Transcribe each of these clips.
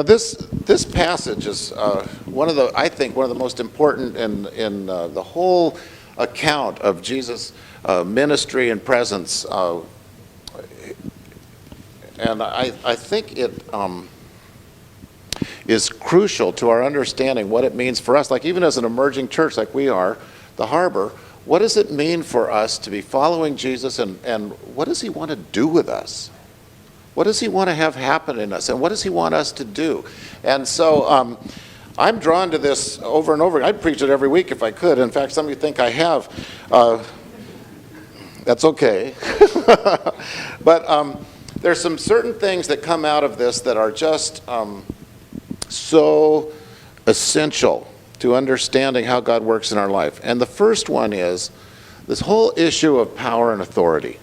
this passage is I think one of the most important in the whole account of Jesus' ministry and presence, and I think it is crucial to our understanding what it means for us. Like even as an emerging church, like we are, the Harbor. What does it mean for us to be following Jesus, and what does he want to do with us? What does he want to have happen in us, and what does he want us to do? And so I'm drawn to this over and over. I'd preach it every week if I could. In fact, some of you think I have. That's okay. But there's some certain things that come out of this that are just so essential to understanding how God works in our life. And the first one is this whole issue of power and authority.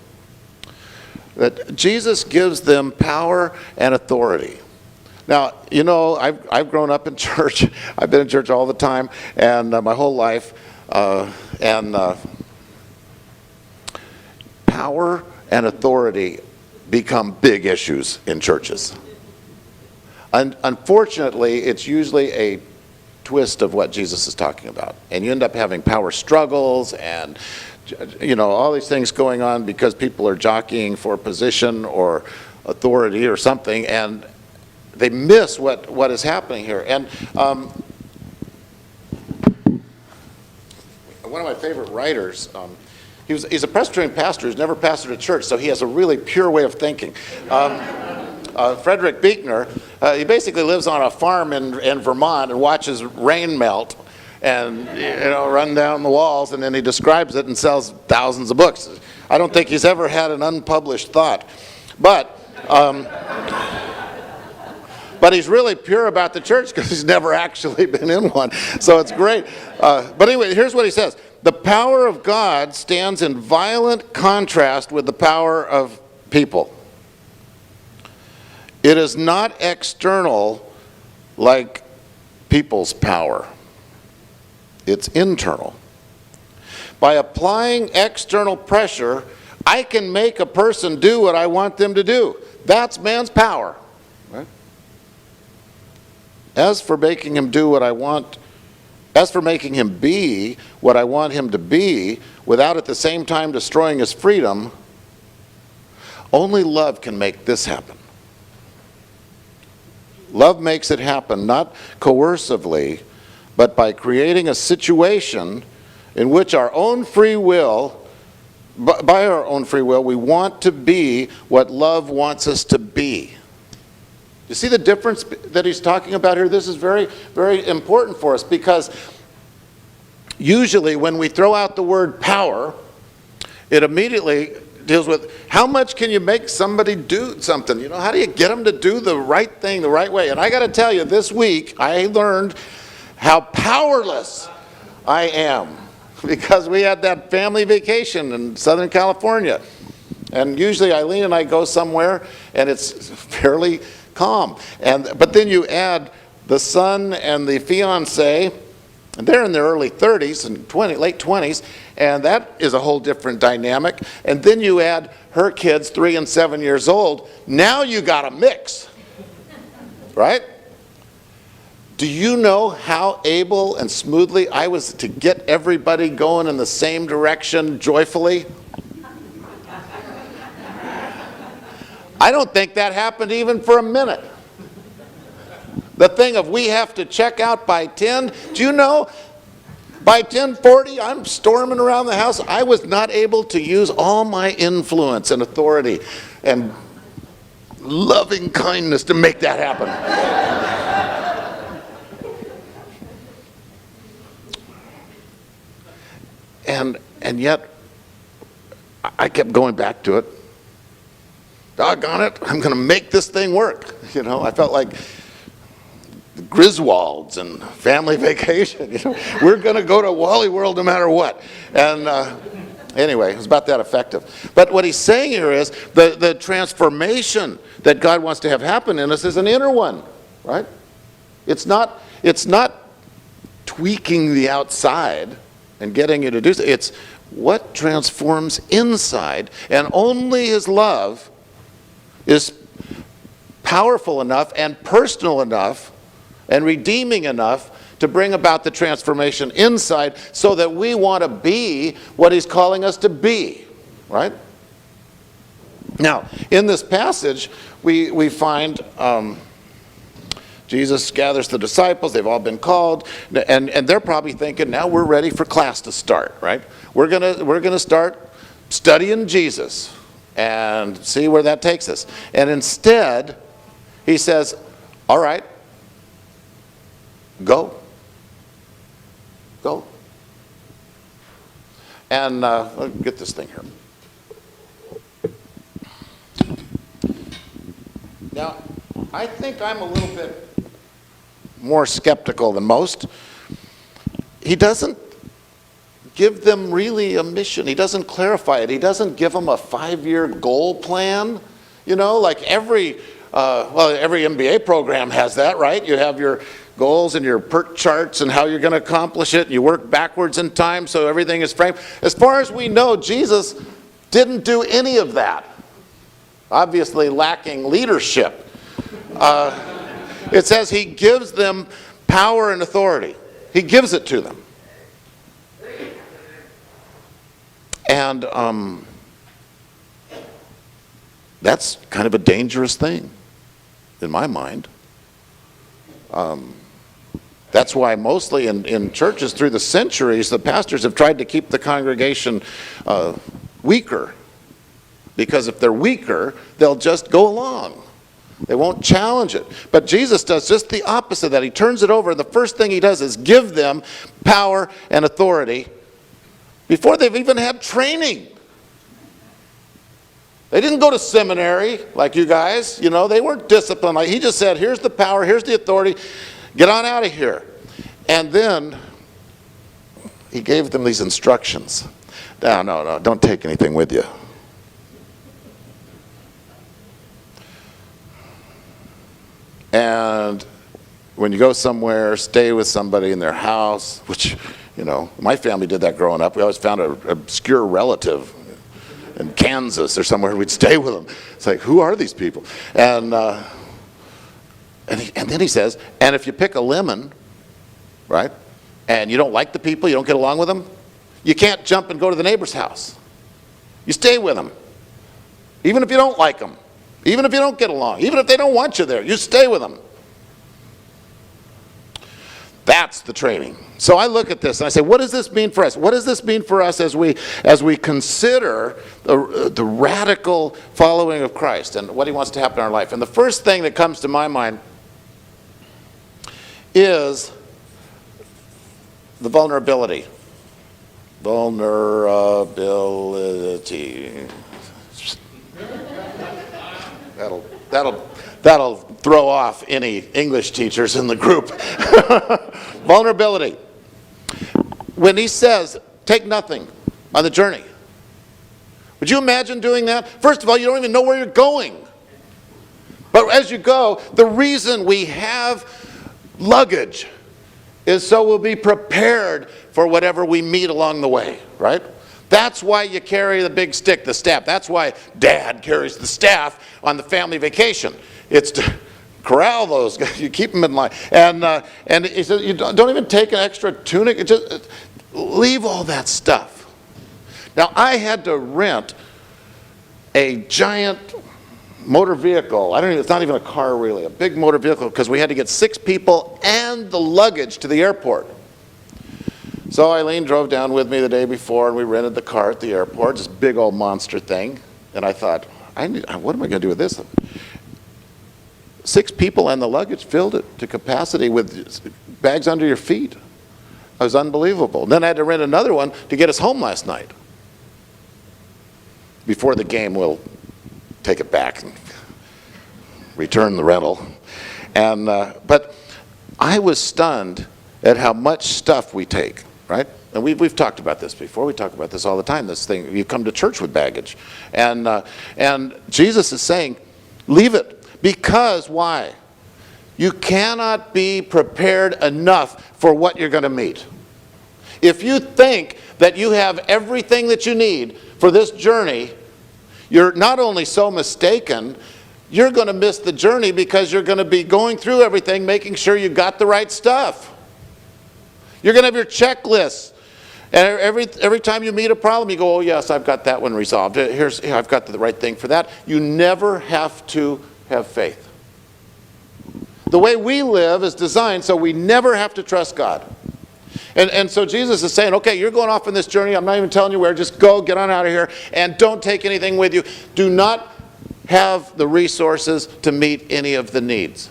That Jesus gives them power and authority. Now, I've grown up in church. I've been in church all the time and my whole life. Power and authority become big issues in churches. And unfortunately, it's usually a twist of what Jesus is talking about. And you end up having power struggles and all these things going on because people are jockeying for position or authority or something, and they miss what is happening here. And one of my favorite writers, he's a Presbyterian pastor who's never pastored a church, so he has a really pure way of thinking. Frederick Buechner, he basically lives on a farm in Vermont and watches rain melt and run down the walls, and then he describes it and sells thousands of books. I don't think he's ever had an unpublished thought, but he's really pure about the church because he's never actually been in one, so it's great. But anyway, here's what he says. The power of God stands in violent contrast with the power of people. It is not external like people's power. It's internal. By applying external pressure, I can make a person do what I want them to do. That's man's power. Right? As for making him do what I want, as for making him be what I want him to be, without at the same time destroying his freedom, only love can make this happen. Love makes it happen, not coercively, but by creating a situation in which by our own free will, we want to be what love wants us to be. You see the difference that he's talking about here? This is very, very important for us, because usually when we throw out the word power, it immediately deals with how much can you make somebody do something? How do you get them to do the right thing the right way? And I got to tell you, this week I learned how powerless I am, because we had that family vacation in Southern California. And usually Eileen and I go somewhere and it's fairly calm. But then you add the son and the fiance, and they're in their early 30s and late 20s, and that is a whole different dynamic. And then you add her kids, 3 and 7 years old. Now you got a mix, right? Do you know how able and smoothly I was to get everybody going in the same direction joyfully? I don't think that happened even for a minute. The thing of we have to check out by 10, do you know, by 10:40 I'm storming around the house. I was not able to use all my influence and authority and loving kindness to make that happen. And yet, I kept going back to it. Doggone it, I'm going to make this thing work. I felt like the Griswolds and Family Vacation. We're going to go to Wally World no matter what. And anyway, it was about that effective. But what he's saying here is the transformation that God wants to have happen in us is an inner one, right? It's not tweaking the outside and getting you to do something. It's what transforms inside, and only his love is powerful enough and personal enough and redeeming enough to bring about the transformation inside so that we want to be what he's calling us to be, right? Now, in this passage, we find Jesus gathers the disciples. They've all been called, and they're probably thinking, now we're ready for class to start, right? We're gonna start studying Jesus and see where that takes us. And instead, he says, all right, go. Go. And let me get this thing here. Now, I think I'm a little bit more skeptical than most. He doesn't give them really a mission. He doesn't clarify it. He doesn't give them a 5-year goal plan. You know, like every MBA program has that, right? You have your goals and your PERT charts and how you're going to accomplish it. You work backwards in time so everything is framed. As far as we know, Jesus didn't do any of that. Obviously lacking leadership. It says he gives them power and authority. He gives it to them. And that's kind of a dangerous thing in my mind. That's why mostly in churches through the centuries, the pastors have tried to keep the congregation weaker. Because if they're weaker, they'll just go along. They won't challenge it. But Jesus does just the opposite of that. He turns it over, and the first thing he does is give them power and authority before they've even had training. They didn't go to seminary like you guys. You know, they weren't disciplined. Like he just said, here's the power, here's the authority. Get on out of here. And then he gave them these instructions. No, don't take anything with you. And when you go somewhere, stay with somebody in their house, which, you know, my family did that growing up. We always found an obscure relative in Kansas or somewhere, we'd stay with them. It's like, who are these people? And then he says, and if you pick a lemon, right, and you don't like the people, you don't get along with them, you can't jump and go to the neighbor's house. You stay with them, even if you don't like them. Even if you don't get along, even if they don't want you there, you stay with them. That's the training. So I look at this and I say, what does this mean for us? What does this mean for us as we consider the radical following of Christ and what he wants to happen in our life? And the first thing that comes to my mind is the vulnerability. Vulnerability. That'll throw off any English teachers in the group. Vulnerability. When he says, take nothing on the journey. Would you imagine doing that? First of all, you don't even know where you're going. But as you go, the reason we have luggage is so we'll be prepared for whatever we meet along the way, right? That's why you carry the big stick, the staff. That's why Dad carries the staff on the family vacation. It's to corral those guys. You keep them in line. And he says, you don't even take an extra tunic. Just leave all that stuff. Now, I had to rent a giant motor vehicle. It's not even a car really, a big motor vehicle, because we had to get 6 people and the luggage to the airport. So Eileen drove down with me the day before, and we rented the car at the airport, this big old monster thing. And I thought, what am I going to do with this? 6 people and the luggage filled it to capacity with bags under your feet. It was unbelievable. Then I had to rent another one to get us home last night. Before the game, we'll take it back and return the rental. But I was stunned at how much stuff we take. Right? And we've talked about this before. We talk about this all the time, this thing. You come to church with baggage. And Jesus is saying, leave it. Because why? You cannot be prepared enough for what you're going to meet. If you think that you have everything that you need for this journey, you're not only so mistaken, you're going to miss the journey because you're going to be going through everything, making sure you got the right stuff. You're going to have your checklists. And every time you meet a problem, you go, oh yes, I've got that one resolved. Here, I've got the right thing for that. You never have to have faith. The way we live is designed so we never have to trust God. And so Jesus is saying, okay, you're going off on this journey. I'm not even telling you where. Just go, get on out of here, and don't take anything with you. Do not have the resources to meet any of the needs.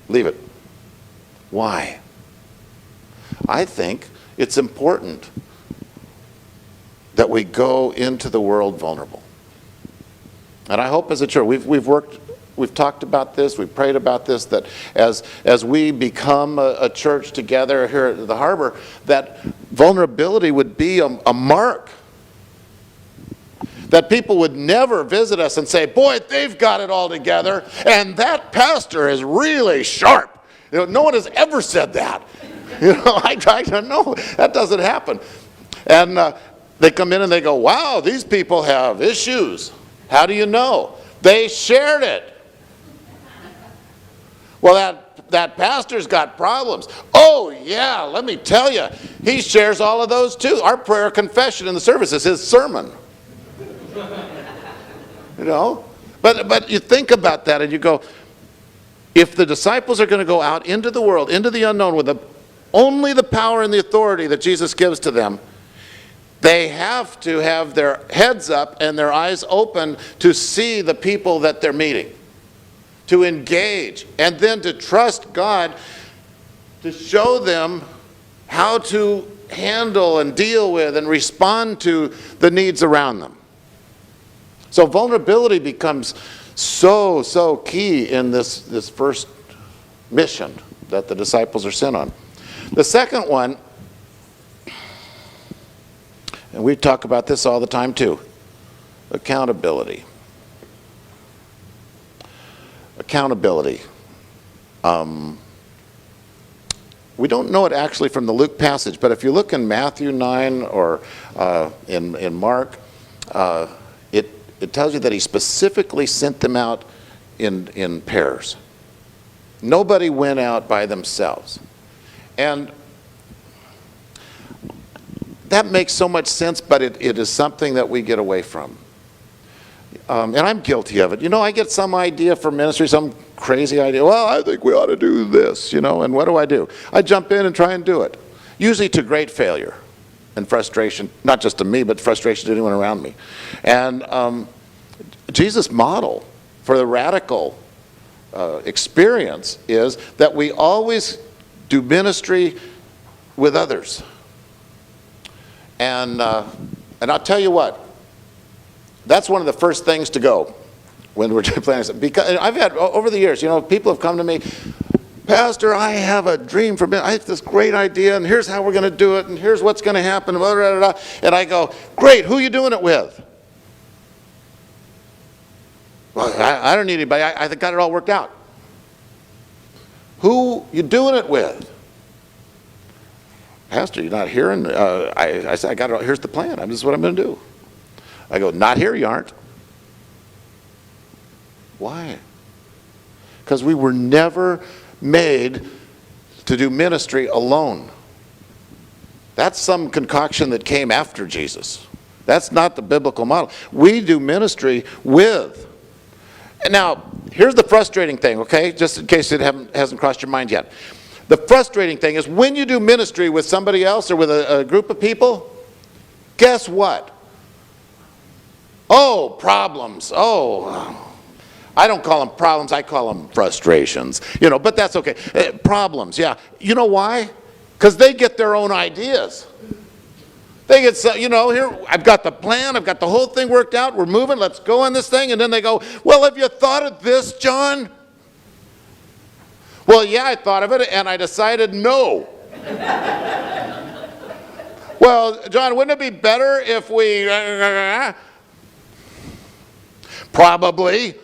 Leave it. Why? I think it's important that we go into the world vulnerable. And I hope as a church, we've talked about this, we've prayed about this, that as we become a church together here at the Harbor, that vulnerability would be a mark. That people would never visit us and say, boy, they've got it all together, and that pastor is really sharp. No one has ever said that. I don't know. That doesn't happen. And they come in and they go, wow, these people have issues. How do you know? They shared it. Well, that pastor's got problems. Oh, yeah, let me tell you. He shares all of those too. Our prayer confession in the service is his sermon. But you think about that and you go, if the disciples are going to go out into the world, into the unknown with only the power and the authority that Jesus gives to them, they have to have their heads up and their eyes open to see the people that they're meeting, to engage, and then to trust God to show them how to handle and deal with and respond to the needs around them. So vulnerability becomes so key in this first mission that the disciples are sent on. The second one, and we talk about this all the time too, accountability. Accountability. We don't know it actually from the Luke passage, but if you look in Matthew 9 or in Mark, it tells you that he specifically sent them out in pairs. Nobody went out by themselves. And that makes so much sense, but it is something that we get away from. And I'm guilty of it. I get some idea for ministry, some crazy idea. Well, I think we ought to do this, and what do? I jump in and try and do it. Usually to great failure and frustration, not just to me, but frustration to anyone around me. And Jesus' model for the radical experience is that we always do ministry with others. And I'll tell you what, that's one of the first things to go when we're planning. Because I've had, over the years, people have come to me, Pastor, I have a dream for ministry. I have this great idea, and here's how we're going to do it, and here's what's going to happen, blah, blah, blah, blah. And I go, great, who are you doing it with? Well, I don't need anybody. I got it all worked out. Who you doing it with? Pastor, you're not hearing? I said, I got it all. Here's the plan. This is what I'm going to do. I go, not here, you aren't. Why? Because we were never made to do ministry alone. That's some concoction that came after Jesus. That's not the biblical model. We do ministry with. Now, here's the frustrating thing, okay? Just in case it hasn't crossed your mind yet. The frustrating thing is when you do ministry with somebody else or with a group of people, guess what? Oh, problems. Oh, I don't call them problems, I call them frustrations. But that's okay. Problems, yeah. You know why? Because they get their own ideas. They get, here, I've got the plan, I've got the whole thing worked out, we're moving, let's go on this thing. And then they go, well, have you thought of this, John? Well, yeah, I thought of it, and I decided no. Well, John, wouldn't it be better if we... Probably.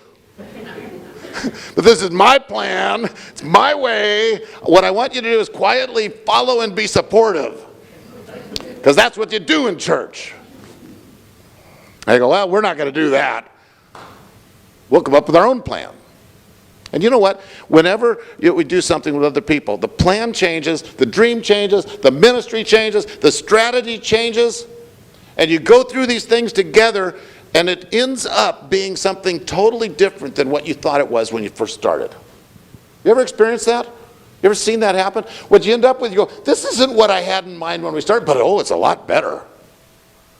But this is my plan. It's my way. What I want you to do is quietly follow and be supportive. Because that's what you do in church. I go, well, we're not going to do that. We'll come up with our own plan. And you know what? Whenever we do something with other people, the plan changes, the dream changes, the ministry changes, the strategy changes, and you go through these things together, and it ends up being something totally different than what you thought it was when you first started. You ever experienced that? You ever seen that happen? What you end up with, you go, this isn't what I had in mind when we started, but oh, it's a lot better.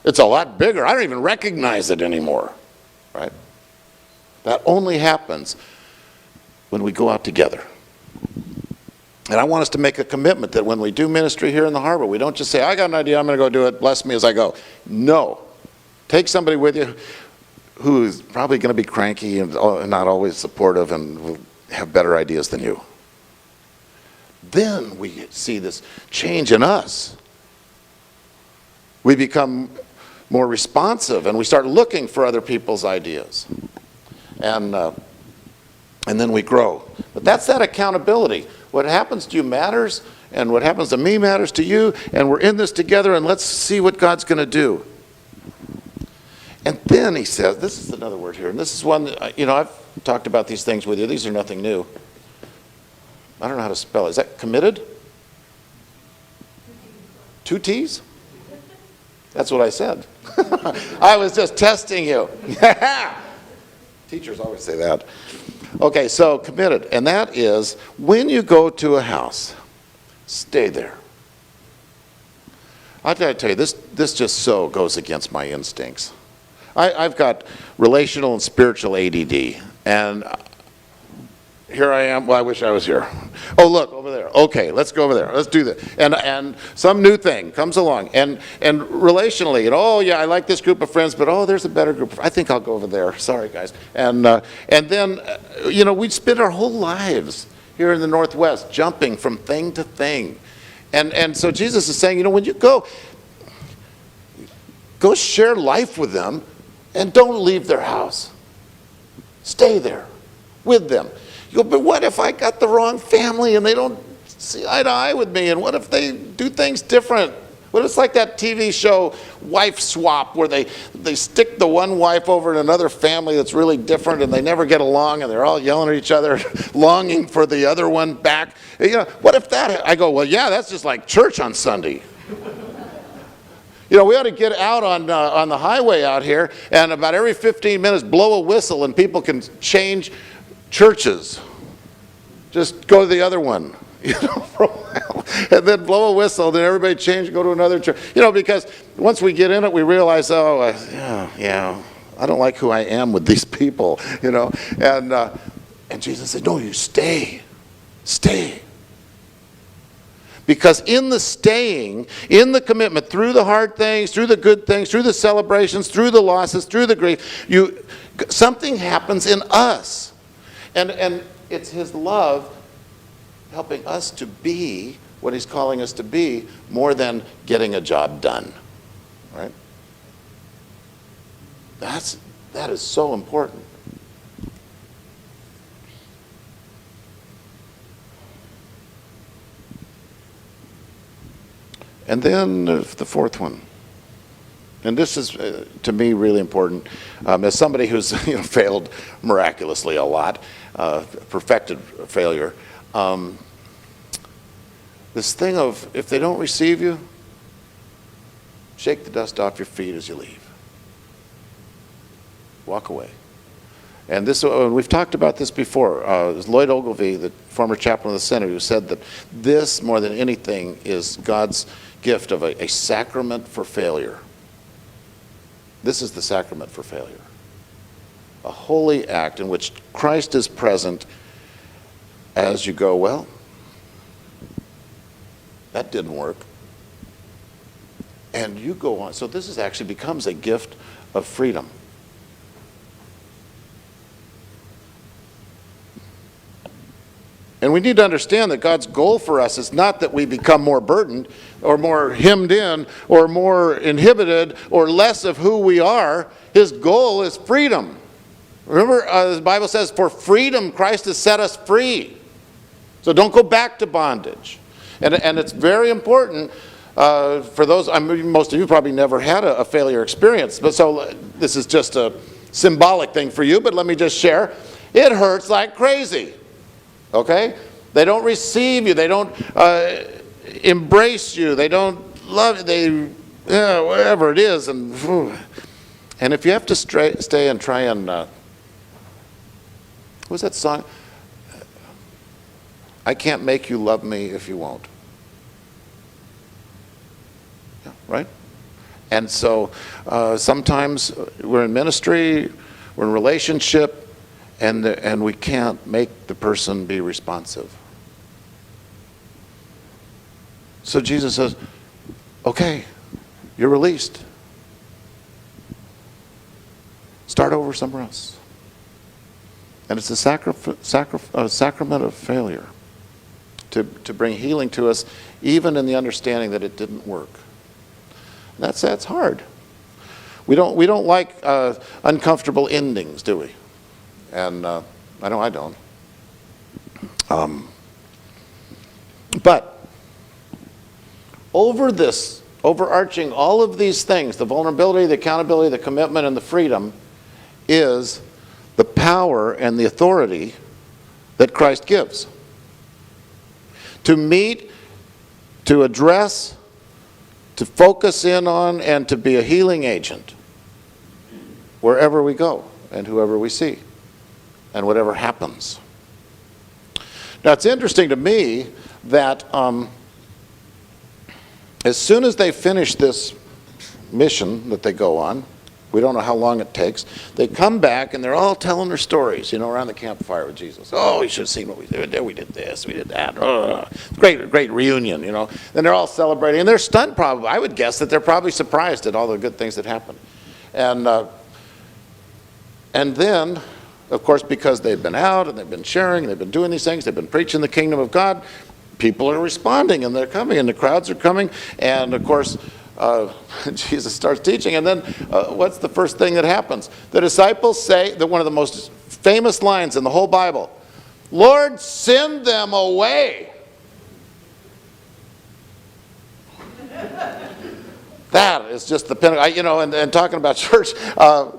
It's a lot bigger. I don't even recognize it anymore, right? That only happens when we go out together. And I want us to make a commitment that when we do ministry here in the harbor, we don't just say, I got an idea, I'm going to go do it, bless me as I go. No. Take somebody with you who's probably going to be cranky and not always supportive and will have better ideas than you. Then we see this change in us. We become more responsive and we start looking for other people's ideas. And then we grow. But that's that accountability. What happens to you matters, and what happens to me matters to you, and we're in this together, and let's see what God's going to do. And then he says, this is another word here, and this is one that, I've talked about these things with you. These are nothing new. I don't know how to spell it. Is that committed? 2 T's? That's what I said. I was just testing you. Teachers always say that. Okay, so committed. And that is, when you go to a house, stay there. I gotta tell you, this just so goes against my instincts. I've got relational and spiritual ADD. And here I am. Well, I wish I was here. Oh, look, over there. Okay, let's go over there. Let's do that. And some new thing comes along. And relationally, oh, yeah, I like this group of friends, but oh, there's a better group. I think I'll go over there. Sorry, guys. And then, we spend our whole lives here in the Northwest jumping from thing to thing. And so Jesus is saying, when you go share life with them and don't leave their house. Stay there with them. You go, but what if I got the wrong family and they don't see eye to eye with me? And what if they do things different? What if it's like that TV show, Wife Swap, where they stick the one wife over in another family that's really different and they never get along and they're all yelling at each other, longing for the other one back? What if that? I go, well, yeah, that's just like church on Sunday. We ought to get out on the highway out here and about every 15 minutes blow a whistle and people can change churches. Just go to the other one, for a while, and then blow a whistle, then everybody change and go to another church. Because once we get in it, we realize, yeah, I don't like who I am with these people, And Jesus said, no, you stay. Because in the staying, in the commitment, through the hard things, through the good things, through the celebrations, through the losses, through the grief, something happens in us. And it's his love helping us to be what he's calling us to be more than getting a job done, right? That is so important. And then the fourth one. And this is, to me, really important. As somebody who's failed miraculously a lot, perfected failure, this thing of, if they don't receive you, shake the dust off your feet as you leave. Walk away. And this, we've talked about this before. It was Lloyd Ogilvie, the former chaplain of the Center, who said that this, more than anything, is God's gift of a sacrament for failure. This is the sacrament for failure. A holy act in which Christ is present as you go, well, that didn't work. And you go on. So this actually becomes a gift of freedom. And we need to understand that God's goal for us is not that we become more burdened or more hemmed in or more inhibited or less of who we are. His goal is freedom. Remember, the Bible says, for freedom Christ has set us free. So don't go back to bondage. And it's very important for those, most of you probably never had a failure experience, but so this is just a symbolic thing for you, but let me just share. It hurts like crazy. Okay? They don't receive you. They don't embrace you. They don't love you. Whatever it is. And if you have to stay and try and, what was that song? I can't make you love me if you won't. Yeah, right? And so sometimes we're in ministry, we're in relationship, and we can't make the person be responsive. So Jesus says, okay, you're released. Start over somewhere else. And it's a sacrament of failure to bring healing to us, even in the understanding that it didn't work. And that's hard. We don't like uncomfortable endings, do we? And I know I don't. But overarching all of these things, the vulnerability, the accountability, the commitment, and the freedom, is the power and the authority that Christ gives. To meet, to address, to focus in on, and to be a healing agent wherever we go and whoever we see and whatever happens. Now, it's interesting to me that as soon as they finish this mission that they go on, we don't know how long it takes, they come back and they're all telling their stories, around the campfire with Jesus. Oh, you should have seen what we did. We did this, we did that. Great reunion, Then they're all celebrating, and they're stunned probably. I would guess that they're probably surprised at all the good things that happened. And then, of course, because they've been out and they've been sharing, and they've been doing these things, they've been preaching the kingdom of God, people are responding, and they're coming, and the crowds are coming, and of course, Jesus starts teaching, and then what's the first thing that happens? The disciples say that one of the most famous lines in the whole Bible, Lord, send them away. That is just the pinnacle. And talking about church, I've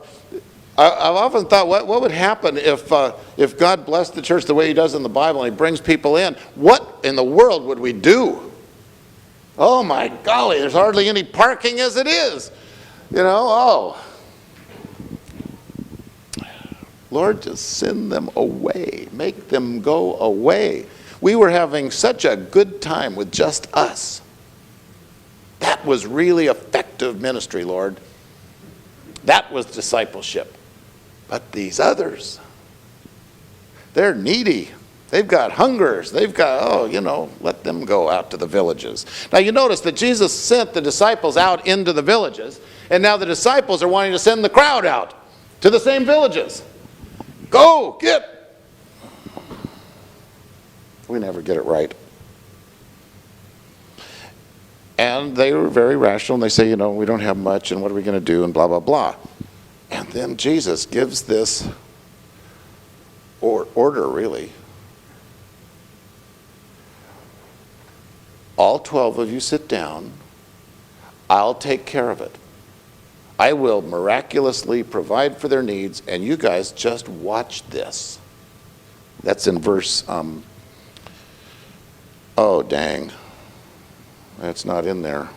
often thought, what would happen if God blessed the church the way he does in the Bible and he brings people in? What in the world would we do? Oh my golly, there's hardly any parking as it is. Lord, just send them away. Make them go away. We were having such a good time with just us. That was really effective ministry, Lord. That was discipleship. But these others, they're needy. They've got hungers. They've got, let them go out to the villages. Now you notice that Jesus sent the disciples out into the villages, and now the disciples are wanting to send the crowd out to the same villages. Go, get. We never get it right. And they were very rational, and they say, we don't have much, and what are we going to do, and blah, blah, blah. And then Jesus gives this order, really. All 12 of you sit down. I'll take care of it. I will miraculously provide for their needs, and you guys just watch this. That's in verse, oh dang, that's not in there.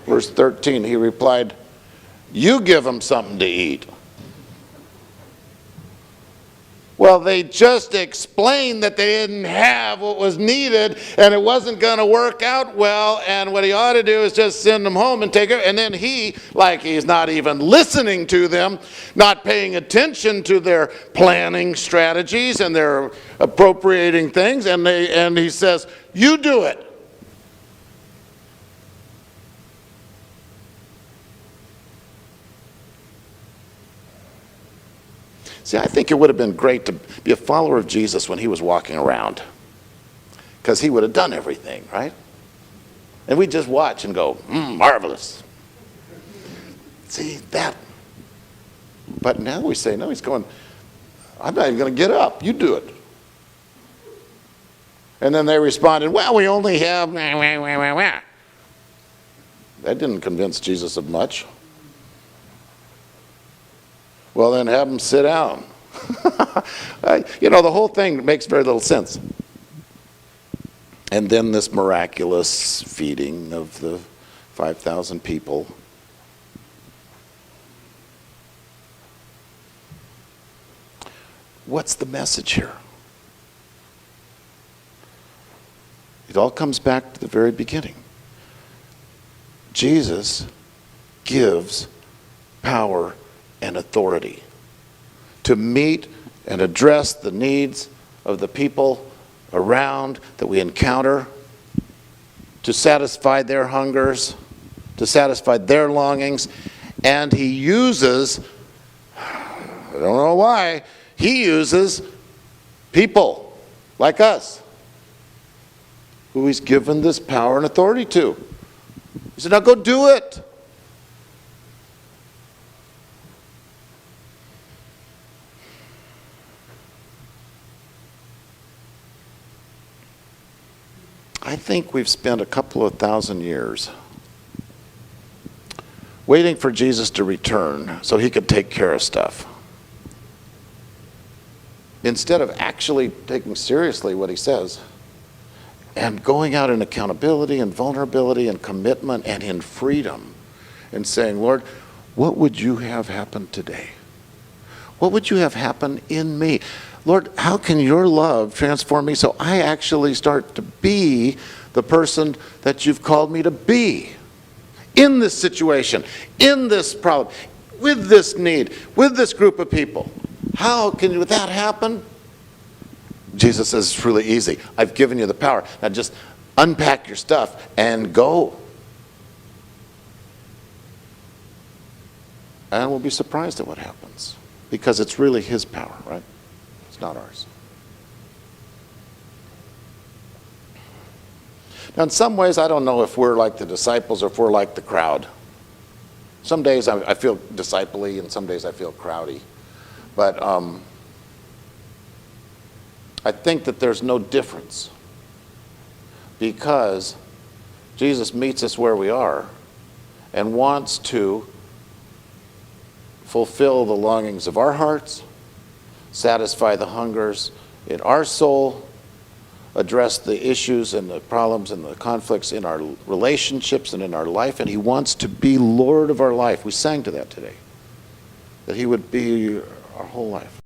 Verse 13, he replied, you give them something to eat. Well, they just explained that they didn't have what was needed, and it wasn't going to work out well, and what he ought to do is just send them home and take it. And then he's not even listening to them, not paying attention to their planning strategies and their appropriating things, and he says, you do it. See, I think it would have been great to be a follower of Jesus when he was walking around, because he would have done everything, right? And we'd just watch and go, marvelous. See, that. But now we say, no, he's going, I'm not even going to get up. You do it. And then they responded, well, we only have, That didn't convince Jesus of much. Well, then have them sit down. The whole thing makes very little sense. And then this miraculous feeding of the 5,000 people. What's the message here? It all comes back to the very beginning. Jesus gives power and authority to meet and address the needs of the people around that we encounter, to satisfy their hungers, to satisfy their longings. And he uses, I don't know why, he uses people like us who he's given this power and authority to. He said, now go do it. I think we've spent a couple of thousand years waiting for Jesus to return so he could take care of stuff, instead of actually taking seriously what he says and going out in accountability and vulnerability and commitment and in freedom and saying, Lord, what would you have happen today? What would you have happen in me? Lord, how can your love transform me so I actually start to be the person that you've called me to be in this situation, in this problem, with this need, with this group of people? How can that happen? Jesus says it's really easy. I've given you the power. Now just unpack your stuff and go. And we'll be surprised at what happens, because it's really his power, right? It's not ours. Now in some ways, I don't know if we're like the disciples or if we're like the crowd. Some days I feel disciple-y and some days I feel crowdy. But I think that there's no difference, because Jesus meets us where we are and wants to fulfill the longings of our hearts, satisfy the hungers in our soul, address the issues and the problems and the conflicts in our relationships and in our life, and he wants to be Lord of our life. We sang to that today, that he would be our whole life.